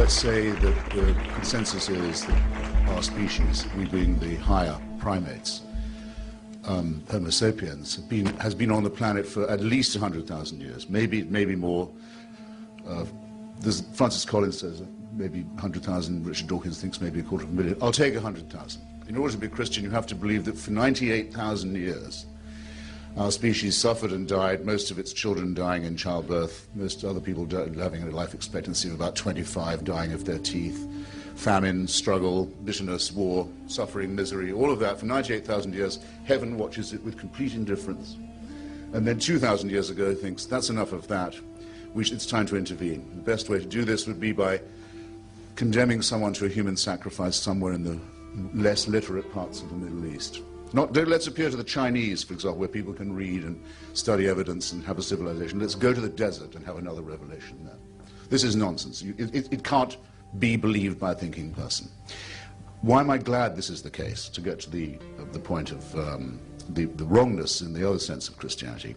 let's say that the consensus is that our species, we being the higher primates, Homo sapiens, has been on the planet for at least 100,000 years, maybe more. Francis Collins says maybe 100,000, Richard Dawkins thinks maybe 250,000. I'll take 100,000. In order to be Christian, you have to believe that for 98,000 years, our species suffered and died, most of its children dying in childbirth, most other people having a life expectancy of about 25, dying of their teeth, famine, struggle, bitterness, war, suffering, misery, all of that for 98,000 years. Heaven watches it with complete indifference. And then 2,000 years ago thinks, that's enough of that. It's time to intervene. The best way to do this would be by condemning someone to a human sacrifice somewhere in the less literate parts of the Middle East. Let's appear to the Chinese, for example, where people can read and study evidence and have a civilization. Let's go to the desert and have another revelation there. This is nonsense. It can't be believed by a thinking person. Why am I glad this is the case? To get to the point of the wrongness in the other sense of Christianity.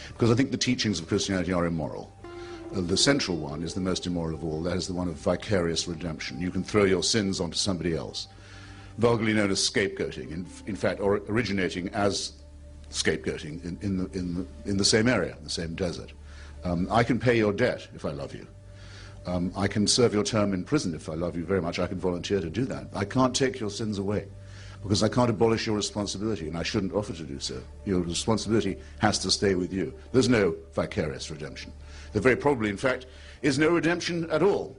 Because I think the teachings of Christianity are immoral. The central one is the most immoral of all. That is the one of vicarious redemption. You can throw your sins onto somebody else. Vulgarly known as scapegoating, in fact, or originating as scapegoating in the same area, the same desert. I can pay your debt if I love you. I can serve your term in prison if I love you very much. I can volunteer to do that. I can't take your sins away because I can't abolish your responsibility, and I shouldn't offer to do so. Your responsibility has to stay with you. There's no vicarious redemption. There very probably, in fact, is no redemption at all.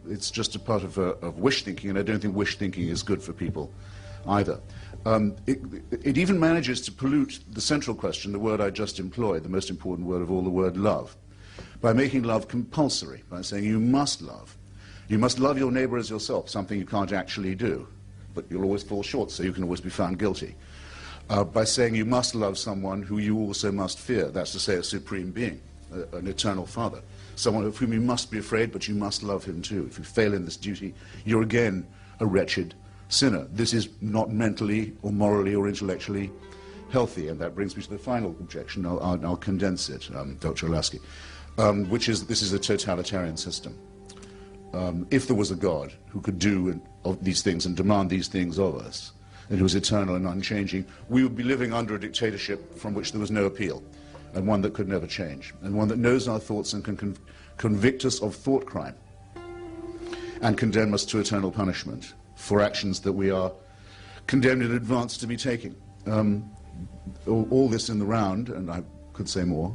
It's just a part of wish thinking, and I don't think wish thinking is good for people either. It even manages to pollute the central question, the word I just employed, the most important word of all, the word love, by making love compulsory, by saying you must love. You must love your neighbor as yourself, something you can't actually do, but you'll always fall short, so you can always be found guilty. By saying you must love someone who you also must fear, that's to say a supreme being, an eternal father. Someone of whom you must be afraid, but you must love him too. If you fail in this duty, you're again a wretched sinner. This is not mentally or morally or intellectually healthy, and that brings me to the final objection. I'll condense it, Dr. Olaski, which is that this is a totalitarian system. If there was a God who could do these things and demand these things of us, and who was eternal and unchanging, we would be living under a dictatorship from which there was no appeal, and one that could never change, and one that knows our thoughts and can convict us of thought crime and condemn us to eternal punishment for actions that we are condemned in advance to be taking. All this in the round, and I could say more,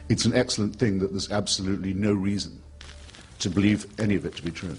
it's an excellent thing that there's absolutely no reason to believe any of it to be true.